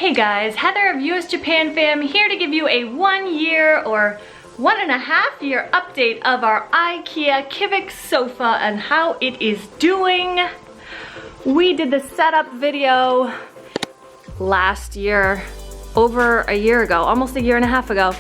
Hey guys, Heather of US Japan Fam here to give you a 1 year or 1.5 year update of our Ikea Kivik sofa and how it is doing. We did the setup video last year, over a year ago, almost a year and a half ago.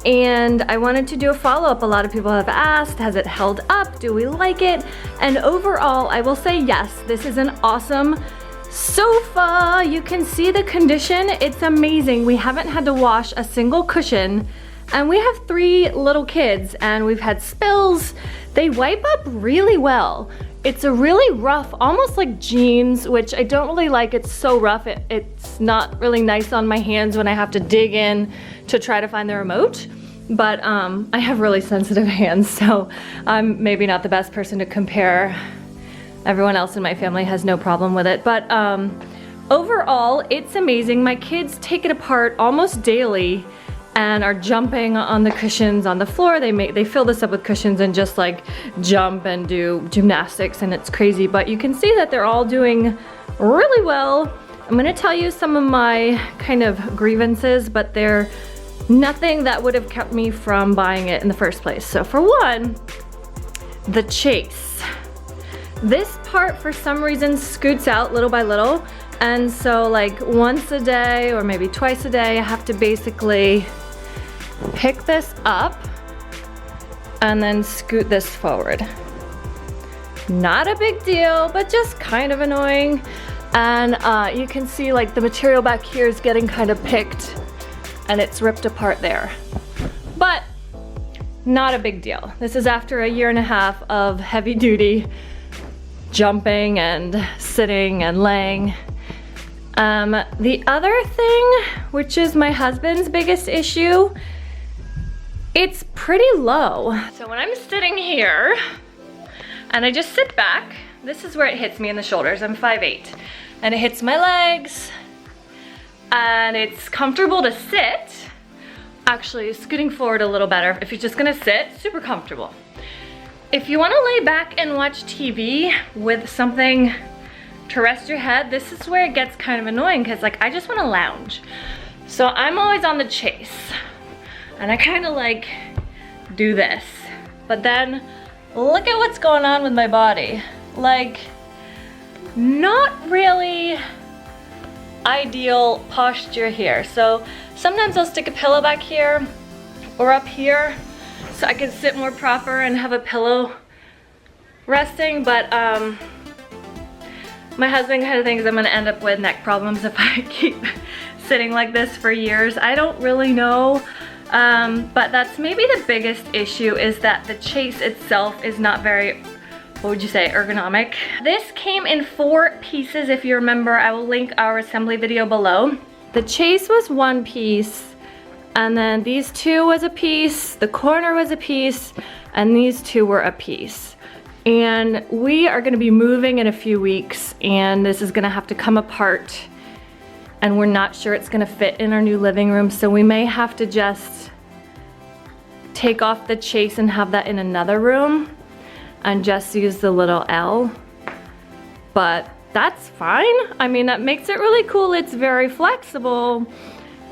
And I wanted to do a follow-up. A lot of people have asked, has it held up? Do we like it? And overall, I will say yes, this is an awesome sofa. You can see the condition, it's amazing. We haven't had to wash a single cushion, and we have 3 little kids and we've had spills. They wipe up really well. It's a really rough, almost like jeans, which I don't really like. It's so rough, it's not really nice on my hands when I have to dig in to try to find the remote. But I have really sensitive hands, so I'm maybe not the best person to compare. Everyone else in my family has no problem with it, but overall, it's amazing. My kids take it apart almost daily and are jumping on the cushions on the floor. They fill this up with cushions and just like jump and do gymnastics, and it's crazy, but you can see that they're all doing really well. I'm gonna tell you some of my kind of grievances, but they're nothing that would have kept me from buying it in the first place. So for one, the chase. This part, for some reason, scoots out little by little, and so like once a day or maybe twice a day, I have to basically pick this up and then scoot this forward. Not a big deal, but just kind of annoying. And you can see like the material back here is getting kind of picked and it's ripped apart there. But not a big deal. This is after a year and a half of heavy duty jumping and sitting and laying. The other thing, which is my husband's biggest issue, it's pretty low. So when I'm sitting here and I just sit back, this is where it hits me in the shoulders. I'm 5'8", and it hits my legs, and it's comfortable to sit. Actually, scooting forward a little better. If you're just gonna sit, super comfortable. If you want to lay back and watch TV with something to rest your head, this is where it gets kind of annoying, because like I just want to lounge. So I'm always on the chase, and I kind of like do this. But then look at what's going on with my body. Like, not really ideal posture here. So sometimes I'll stick a pillow back here or up here, so I can sit more proper and have a pillow resting, but my husband kind of thinks I'm gonna end up with neck problems if I keep sitting like this for years. I don't really know, but that's maybe the biggest issue, is that the chase itself is not very, what would you say, ergonomic. This came in 4 pieces, if you remember. I will link our assembly video below. The chase was 1 piece, and then these 2 was a piece, the corner was a piece, and these 2 were a piece. And we are gonna be moving in a few weeks, and this is gonna have to come apart, and we're not sure it's gonna fit in our new living room, so we may have to just take off the chase and have that in another room and just use the little L. But that's fine. I mean, that makes it really cool. It's very flexible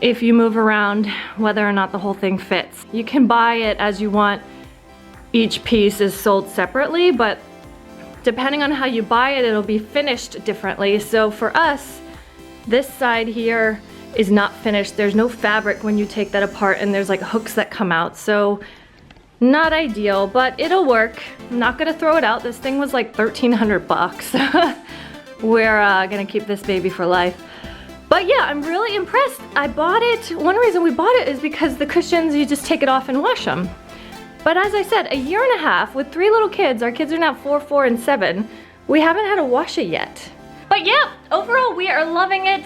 if you move around, whether or not the whole thing fits. You can buy it as you want. Each piece is sold separately, but depending on how you buy it, it'll be finished differently. So for us, this side here is not finished. There's no fabric when you take that apart, and there's like hooks that come out. So not ideal, but it'll work. I'm not gonna throw it out. This thing was like 1,300 bucks. We're gonna keep this baby for life. But yeah, I'm really impressed. I bought it, one reason we bought it is because the cushions, you just take it off and wash them. But as I said, a year and a half with 3 little kids, our kids are now 4, 4, and 7, we haven't had to wash it yet. But yeah, overall we are loving it.